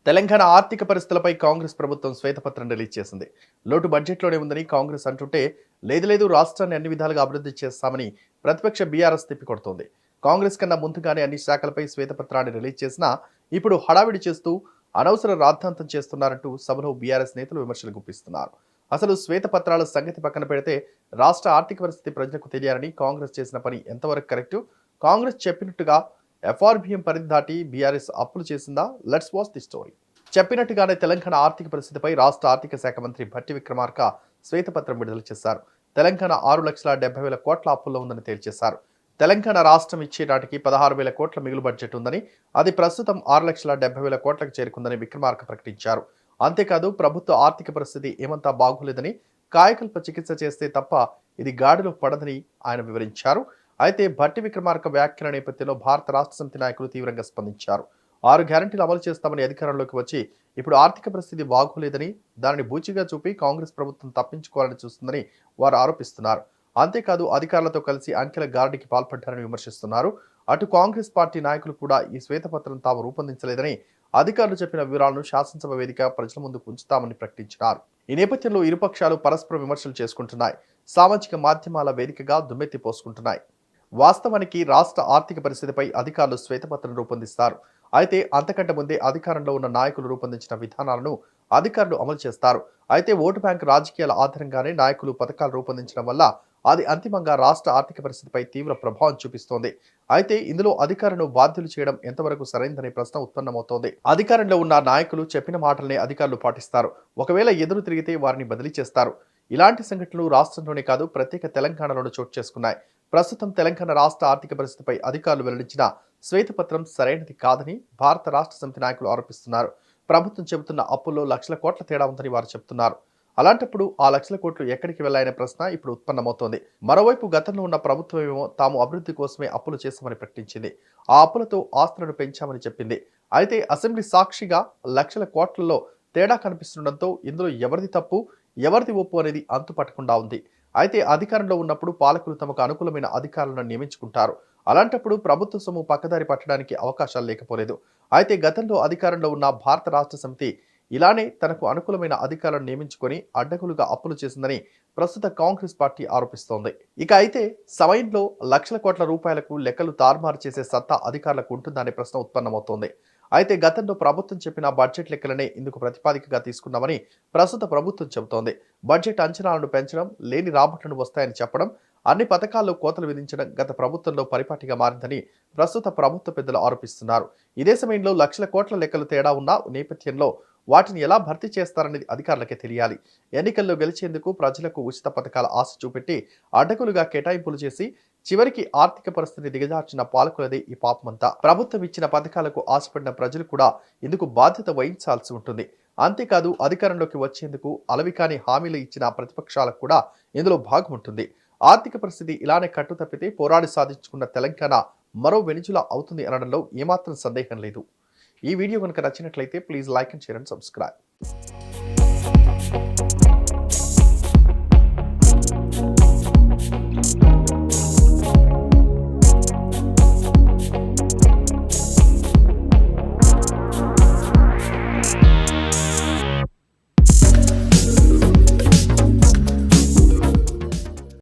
తెలంగాణ ఆర్థిక పరిస్థితులపై కాంగ్రెస్ ప్రభుత్వం శ్వేతపత్రం రిలీజ్ చేసింది. లోటు బడ్జెట్లోనే ఉందని కాంగ్రెస్ అంటుంటే, లేదు రాష్ట్రాన్ని అన్ని విధాలుగా అభివృద్ధి చేస్తామని ప్రతిపక్ష బీఆర్ఎస్ తిప్పికొడుతోంది. కాంగ్రెస్ కన్నా ముందుగానే అన్ని శాఖలపై శ్వేతపత్రాన్ని రిలీజ్ చేసినా ఇప్పుడు హడావిడి చేస్తూ అనవసర రాద్ధాంతం చేస్తున్నారంటూ సభలో బీఆర్ఎస్ నేతలు విమర్శలు గుప్పిస్తున్నారు. అసలు శ్వేతపత్రాల సంగతి పక్కన పెడితే రాష్ట్ర ఆర్థిక పరిస్థితి ప్రజలకు తెలియాలని కాంగ్రెస్ చేసిన పని ఎంతవరకు కరెక్టు? కాంగ్రెస్ చెప్పినట్టుగా ఎఫ్ఆర్బిఎం పరిధి దాటి బీఆర్ఎస్ అప్పులు చేసిందా? Let's watch the story. చెప్పినట్టుగానే తెలంగాణ ఆర్థిక పరిస్థితిపై రాష్ట్ర ఆర్థిక శాఖ మంత్రి భట్టి విక్రమార్క శ్వేతపత్రం విడుదల చేశారు. తెలంగాణ 6,70,000 కోట్ల అప్పుల్లో ఉందని తేల్చేశారు. తెలంగాణ రాష్ట్రం ఇచ్చే నాటికి 16,000 కోట్ల మిగులు బడ్జెట్ ఉందని, అది ప్రస్తుతం 6,70,000 కోట్లకు చేరుకుందని విక్రమార్క ప్రకటించారు. అంతేకాదు ప్రభుత్వ ఆర్థిక పరిస్థితి ఏమంతా బాగోలేదని, కాయకల్ప చికిత్స చేస్తే తప్ప ఇది గాడిలో పడదని ఆయన వివరించారు. అయితే భట్టి విక్రమార్క వ్యాఖ్యల నేపథ్యంలో భారత రాష్ట్ర సమితి నాయకులు తీవ్రంగా స్పందించారు. 6 గ్యారంటీలు అమలు చేస్తామని అధికారంలోకి వచ్చి ఇప్పుడు ఆర్థిక పరిస్థితి బాగోలేదని, దానిని బూచిగా చూపి కాంగ్రెస్ ప్రభుత్వం తప్పించుకోవాలని చూస్తుందని వారు ఆరోపిస్తున్నారు. అంతేకాదు అధికారులతో కలిసి అంకెల గారడీకి పాల్పడ్డారని విమర్శిస్తున్నారు. అటు కాంగ్రెస్ పార్టీ నాయకులు కూడా ఈ శ్వేతపత్రం తాము రూపొందించలేదని, అధికారులు చెప్పిన వివరాలను శాసనసభ వేదిక ప్రజల ముందుకు ఉంచుతామని ప్రకటించారు. ఈ నేపథ్యంలో ఇరుపక్షాలు పరస్పర విమర్శలు చేసుకుంటున్నాయి. సామాజిక మాధ్యమాల వేదికగా దుమ్మెత్తి పోసుకుంటున్నాయి. వాస్తవానికి రాష్ట్ర ఆర్థిక పరిస్థితిపై అధికారులు శ్వేతపత్రం రూపొందిస్తారు. అయితే అంతకంటే ముందే అధికారంలో ఉన్న నాయకులు రూపొందించిన విధానాలను అధికారులు అమలు చేస్తారు. అయితే ఓటు బ్యాంక్ రాజకీయాల ఆధారంగానే నాయకులు పథకాలు రూపొందించడం వల్ల అది అంతిమంగా రాష్ట్ర ఆర్థిక పరిస్థితిపై తీవ్ర ప్రభావం చూపిస్తోంది. అయితే ఇందులో అధికారులను బాధ్యులు చేయడం ఎంతవరకు సరైందనే ప్రశ్న ఉత్పన్నమవుతోంది. అధికారంలో ఉన్న నాయకులు చెప్పిన మాటలనే అధికారులు పాటిస్తారు. ఒకవేళ ఎదురు తిరిగితే వారిని బదిలీ చేస్తారు. ఇలాంటి సంఘటనలు రాష్ట్రంలోనే కాదు ప్రత్యేక తెలంగాణలోనూ చోటు చేసుకున్నాయి. ప్రస్తుతం తెలంగాణ రాష్ట్ర ఆర్థిక పరిస్థితిపై అధికారులు వెల్లడించిన శ్వేతపత్రం సరైనది కాదని భారత రాష్ట్ర సమితి నాయకులు ఆరోపిస్తున్నారు. ప్రభుత్వం చెబుతున్న అప్పుల్లో లక్షల కోట్ల తేడా ఉందని వారు చెబుతున్నారు. అలాంటప్పుడు ఆ లక్షల కోట్లు ఎక్కడికి వెళ్లాయనే ప్రశ్న ఇప్పుడు ఉత్పన్నమవుతోంది. మరోవైపు గతంలో ఉన్న ప్రభుత్వం ఏమో తాము అభివృద్ధి కోసమే అప్పులు చేశామని ప్రకటించింది. ఆ అప్పులతో ఆస్తులను పెంచామని చెప్పింది. అయితే అసెంబ్లీ సాక్షిగా లక్షల కోట్లలో తేడా కనిపిస్తుండటంతో ఇందులో ఎవరిది తప్పు, ఎవరిది ఒప్పు అనేది అంతుపట్టకుండా ఉంది. అయితే అధికారంలో ఉన్నప్పుడు పాలకులు తమకు అనుకూలమైన అధికారులను నియమించుకుంటారు. అలాంటప్పుడు ప్రభుత్వ సొమ్ము పక్కదారి పట్టడానికి అవకాశాలు లేకపోలేదు. అయితే గతంలో అధికారంలో ఉన్న భారత రాష్ట్ర సమితి ఇలానే తనకు అనుకూలమైన అధికారులను నియమించుకొని అడ్డగోలుగా అప్పులు చేసిందని ప్రస్తుత కాంగ్రెస్ పార్టీ ఆరోపిస్తోంది. ఇక అయితే సమయంలో లక్షల కోట్ల రూపాయలకు లెక్కలు తారుమారు చేసే సత్తా అధికారులకు ఉంటుందనే ప్రశ్న ఉత్పన్నమవుతోంది. అయితే గతంలో ప్రభుత్వం చెప్పిన బడ్జెట్ లెక్కలనే ఇందుకు ప్రతిపాదికగా తీసుకున్నామని ప్రస్తుత ప్రభుత్వం చెబుతోంది. బడ్జెట్ అంచనాలను పెంచడం, లేని రాబడులను వస్తాయని చెప్పడం, అన్ని పథకాల్లో కోతలు విధించడం గత ప్రభుత్వంలో పరిపాటిగా మారిందని ప్రస్తుత ప్రభుత్వ పెద్దలు ఆరోపిస్తున్నారు. ఇదే సమయంలో లక్షల కోట్ల లెక్కలు తేడా ఉన్న నేపథ్యంలో వాటిని ఎలా భర్తీ చేస్తారనేది అధికారులకే తెలియాలి. ఎన్నికల్లో గెలిచేందుకు ప్రజలకు ఉచిత పథకాల ఆశ చూపెట్టి అడ్డగోలుగా కేటాయింపులు చేసి చివరికి ఆర్థిక పరిస్థితిని దిగజార్చిన పాలకులదే ఈ పాపమంతా. ప్రభుత్వం ఇచ్చిన పథకాలకు ఆశపడిన ప్రజలు కూడా ఇందుకు బాధ్యత వహించాల్సి ఉంటుంది. అంతేకాదు అధికారంలోకి వచ్చేందుకు అలవికాని హామీలు ఇచ్చిన ప్రతిపక్షాలకు కూడా ఇందులో భాగం ఉంటుంది. ఆర్థిక పరిస్థితి ఇలానే కట్టుతప్పితే పోరాడి సాధించుకున్న తెలంగాణ మరో వెనుజులా అవుతుంది అనడంలో ఏమాత్రం సందేహం లేదు. ఈ వీడియో కనుక నచ్చినట్లయితే please like and share and subscribe.